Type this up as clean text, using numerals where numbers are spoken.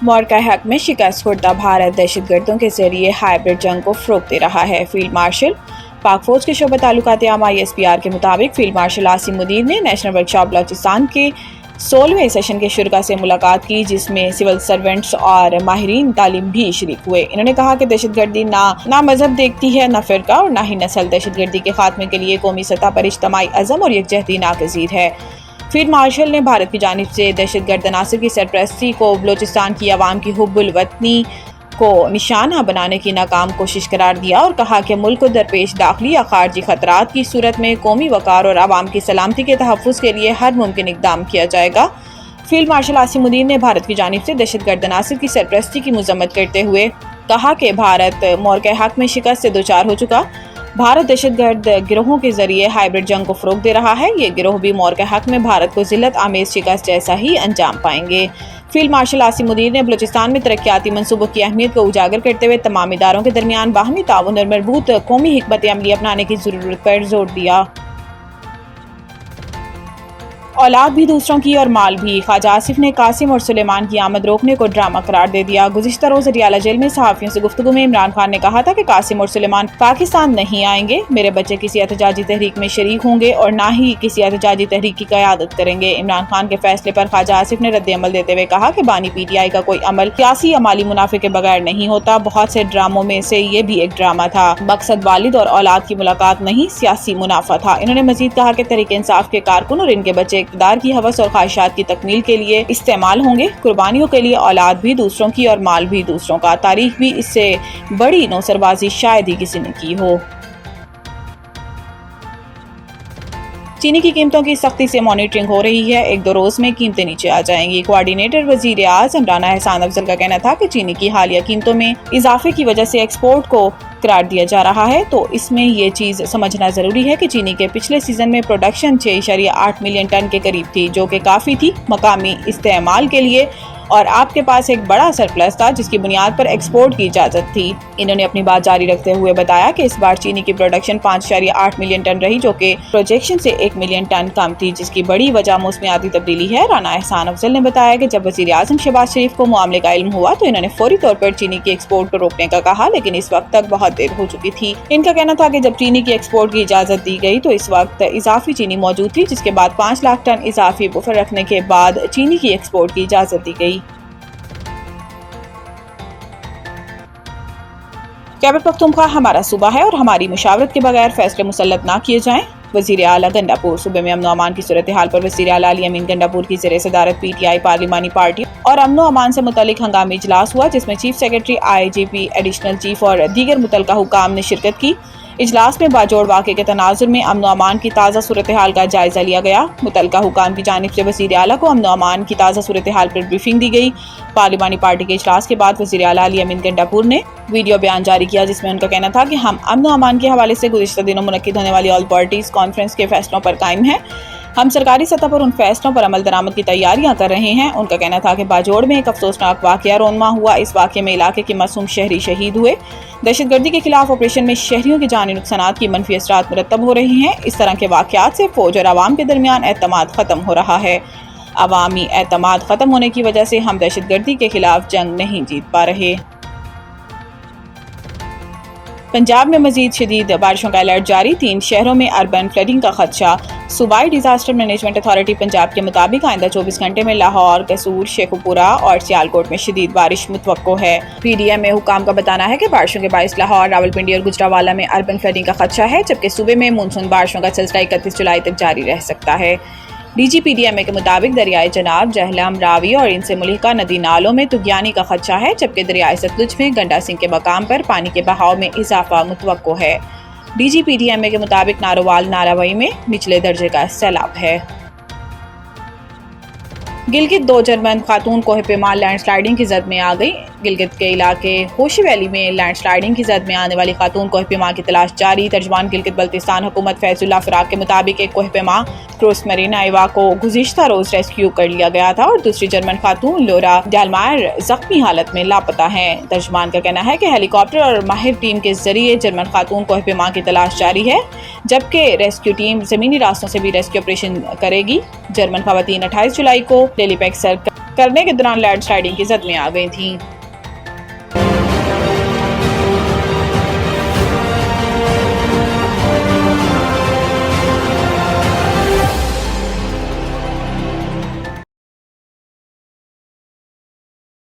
مورکہ حق میں شکست خوردہ بھارت دہشت گردوں کے ذریعے ہائبرڈ جنگ کو فروغ دے رہا ہے۔ فیلڈ مارشل پاک فوج کے شعبہ تعلقات عامہ ISPR کے مطابق فیلڈ مارشل عاصم مدیر نے نیشنل ورکشاپ بلوچستان کے 16ویں سیشن کے شرکاء سے ملاقات کی، جس میں سول سرونٹس اور ماہرین تعلیم بھی شریک ہوئے۔ انہوں نے کہا کہ دہشت گردی نہ مذہب دیکھتی ہے، نہ فرقہ اور نہ ہی نسل۔ دہشت گردی کے خاتمے کے لیے قومی سطح پر اجتماعی عزم اور یکجہتی ناگزیر ہے۔ فیلڈ مارشل نے بھارت کی جانب سے دہشت گرد عناصر کی سرپرستی کو بلوچستان کی عوام کی حب الوطنی کو نشانہ بنانے کی ناکام کوشش قرار دیا اور کہا کہ ملک کو درپیش داخلی یا خارجی خطرات کی صورت میں قومی وقار اور عوام کی سلامتی کے تحفظ کے لیے ہر ممکن اقدام کیا جائے گا۔ فیلڈ مارشل عاصم مدیر نے بھارت کی جانب سے دہشت گرد عناصر کی سرپرستی کی مذمت کرتے ہوئے کہا کہ بھارت مورکہ حق میں شکست سے دوچار ہو چکا۔ بھارت دہشت گرد گروہوں کے ذریعے ہائبرڈ جنگ کو فروغ دے رہا ہے۔ یہ گروہ بھی مورکہ حق میں بھارت کو ذلت آمیز شکست جیسا ہی انجام پائیں گے۔ فیلڈ مارشل عاصم مدیر نے بلوچستان میں ترقیاتی منصوبوں کی اہمیت کو اجاگر کرتے ہوئے تمام اداروں کے درمیان باہمی تعاون اور مربوط قومی حکمت عملی اپنانے کی ضرورت پر زور دیا۔ اولاد بھی دوسروں کی اور مال بھی، خواجہ آصف نے قاسم اور سلیمان کی آمد روکنے کو ڈرامہ قرار دے دیا۔ گزشتہ روز اڈیالہ جیل میں صحافیوں سے گفتگو میں عمران خان نے کہا تھا کہ قاسم اور سلیمان پاکستان نہیں آئیں گے، میرے بچے کسی احتجاجی تحریک میں شریک ہوں گے اور نہ ہی کسی احتجاجی تحریک کی قیادت کریں گے۔ عمران خان کے فیصلے پر خواجہ آصف نے رد عمل دیتے ہوئے کہا کہ بانی PTI کا کوئی عمل سیاسی یا مالی منافع کے بغیر نہیں ہوتا، بہت سے ڈراموں میں سے یہ بھی ایک ڈرامہ تھا، مقصد والد اور اولاد کی ملاقات نہیں، سیاسی منافع تھا۔ انہوں نے مزید کہا کہ تحریک انصاف کے کارکن اور ان کے بچے اقتدار کی ہوس اور خواہشات کی تکمیل کے لیے استعمال ہوں گے۔ قربانیوں کے لیے اولاد بھی دوسروں کی اور مال بھی دوسروں کا، تاریخ بھی اس سے بڑی نوسربازی شاید ہی کسی نے کی ہو۔ چینی کی قیمتوں کی سختی سے مانیٹرنگ ہو رہی ہے، 1-2 روز میں قیمتیں نیچے آ جائیں گی۔ کوارڈینیٹر وزیر اعظم رانا احسان افضل کا کہنا تھا کہ چینی کی حالیہ قیمتوں میں اضافے کی وجہ سے ایکسپورٹ کو قرار دیا جا رہا ہے، تو اس میں یہ چیز سمجھنا ضروری ہے کہ چینی کے پچھلے سیزن میں پروڈکشن 6.8 ملین ٹن کے قریب تھی، جو کہ کافی تھی مقامی استعمال کے لیے، اور آپ کے پاس ایک بڑا سرپلس تھا جس کی بنیاد پر ایکسپورٹ کی اجازت تھی۔ انہوں نے اپنی بات جاری رکھتے ہوئے بتایا کہ اس بار چینی کی پروڈکشن 5.8 ملین ٹن رہی، جو کہ پروجیکشن سے 1 ملین ٹن کم تھی، جس کی بڑی وجہ موسمیاتی تبدیلی ہے۔ رانا احسان افضل نے بتایا کہ جب وزیر اعظم شہباز شریف کو معاملے کا علم ہوا تو انہوں نے فوری طور پر چینی کی ایکسپورٹ کو روکنے کا کہا، لیکن اس وقت تک بہت دیر ہو چکی تھی۔ ان کا کہنا تھا کہ جب چینی کی ایکسپورٹ کی اجازت دی گئی تو اس وقت اضافی چینی موجود تھی، جس کے بعد 5 لاکھ ٹن اضافی بفر رکھنے کے بعد چینی کی ایکسپورٹ کی اجازت دی گئی۔ خیبر پختونخوا ہمارا صوبہ ہے اور ہماری مشاورت کے بغیر فیصلے مسلط نہ کیے جائیں۔ وزیر اعلیٰ گنڈاپور صوبے میں امن و امان کی صورتحال پر وزیر اعلیٰ علی امین گنڈاپور کی زیر صدارت PTI پارلیمانی پارٹی اور امن و امان سے متعلق ہنگامی اجلاس ہوا، جس میں chief secretary IGP additional chief اور دیگر متعلقہ حکام نے شرکت کی۔ اجلاس میں باجوڑ واقعے کے تناظر میں امن و امان کی تازہ صورتحال کا جائزہ لیا گیا۔ متعلقہ حکام کی جانب سے وزیر اعلیٰ کو امن و امان کی تازہ صورتحال پر بریفنگ دی گئی۔ پارلیمانی پارٹی کے اجلاس کے بعد وزیر اعلیٰ علی امین گنڈاپور نے ویڈیو بیان جاری کیا، جس میں ان کا کہنا تھا کہ ہم امن و امان کے حوالے سے گزشتہ دنوں منعقد ہونے والی آل پارٹیز کانفرنس کے فیصلوں پر قائم ہیں۔ ہم سرکاری سطح پر ان فیصلوں پر عمل درآمد کی تیاریاں کر رہے ہیں۔ ان کا کہنا تھا کہ باجوڑ میں ایک افسوسناک واقعہ رونما ہوا۔ اس واقعے میں علاقے کے معصوم شہری شہید ہوئے۔ دہشت گردی کے خلاف آپریشن میں شہریوں کی جانی نقصانات کی منفی اثرات مرتب ہو رہے ہیں۔ اس طرح کے واقعات سے فوج اور عوام کے درمیان اعتماد ختم ہو رہا ہے۔ عوامی اعتماد ختم ہونے کی وجہ سے ہم دہشت گردی کے خلاف جنگ نہیں جیت پا رہے۔ پنجاب میں مزید شدید بارشوں کا الرٹ جاری، 3 شہروں میں اربن فلڈنگ کا خدشہ۔ صوبائی ڈیزاسٹر مینجمنٹ اتھارٹی پنجاب کے مطابق آئندہ 24 گھنٹے میں لاہور، قصور، شیخوپورہ اور سیالکوٹ میں شدید بارش متوقع ہے۔ PDM حکام کا بتانا ہے کہ بارشوں کے باعث لاہور، راولپنڈی اور گجرانوالہ میں اربن فلڈنگ کا خدشہ ہے، جبکہ صوبے میں مونسون بارشوں کا سلسلہ 31 جولائی تک جاری رہ سکتا ہے۔ DG PDMA کے مطابق دریائے چناب، جہلم، راوی اور ان سے ملحقہ ندی نالوں میں طغیانی کا خدشہ ہے، جبکہ دریائے ستلج میں گنڈا سنگھ کے مقام پر پانی کے بہاؤ میں اضافہ متوقع ہے۔ DG PDMA کے مطابق ناروال، ناراوئی میں نچلے درجے کا سیلاب ہے۔ گلگت 2 جرمن خاتون کوہ پیما لینڈ سلائیڈنگ کی زد میں آ گئی۔ گلگت کے علاقے ہوشی ویلی میں لینڈ سلائیڈنگ کی زد میں آنے والی خاتون کوہ پیما کی تلاش جاری۔ ترجمان گلگت بلتستان حکومت فیض اللہ فراق کے مطابق ایک کوہ پیما کروس مرین ایوا کو گزشتہ روز ریسکیو کر لیا گیا تھا اور دوسری جرمن خاتون لورا ڈیلمائر زخمی حالت میں لاپتہ ہیں۔ ترجمان کا کہنا ہے کہ ہیلی کاپٹر اور ماہر ٹیم کے ذریعے جرمن خاتون کوہ پیما کی تلاش جاری ہے۔ جبکہ ریسکیو ٹیم زمینی راستوں سے بھی ریسکیو آپریشن کرے گی۔ جرمن خواتین 28 جولائی کو لیلی پیک سر کرنے کے دوران لینڈ سلائیڈنگ کی زد میں آ گئی تھیں۔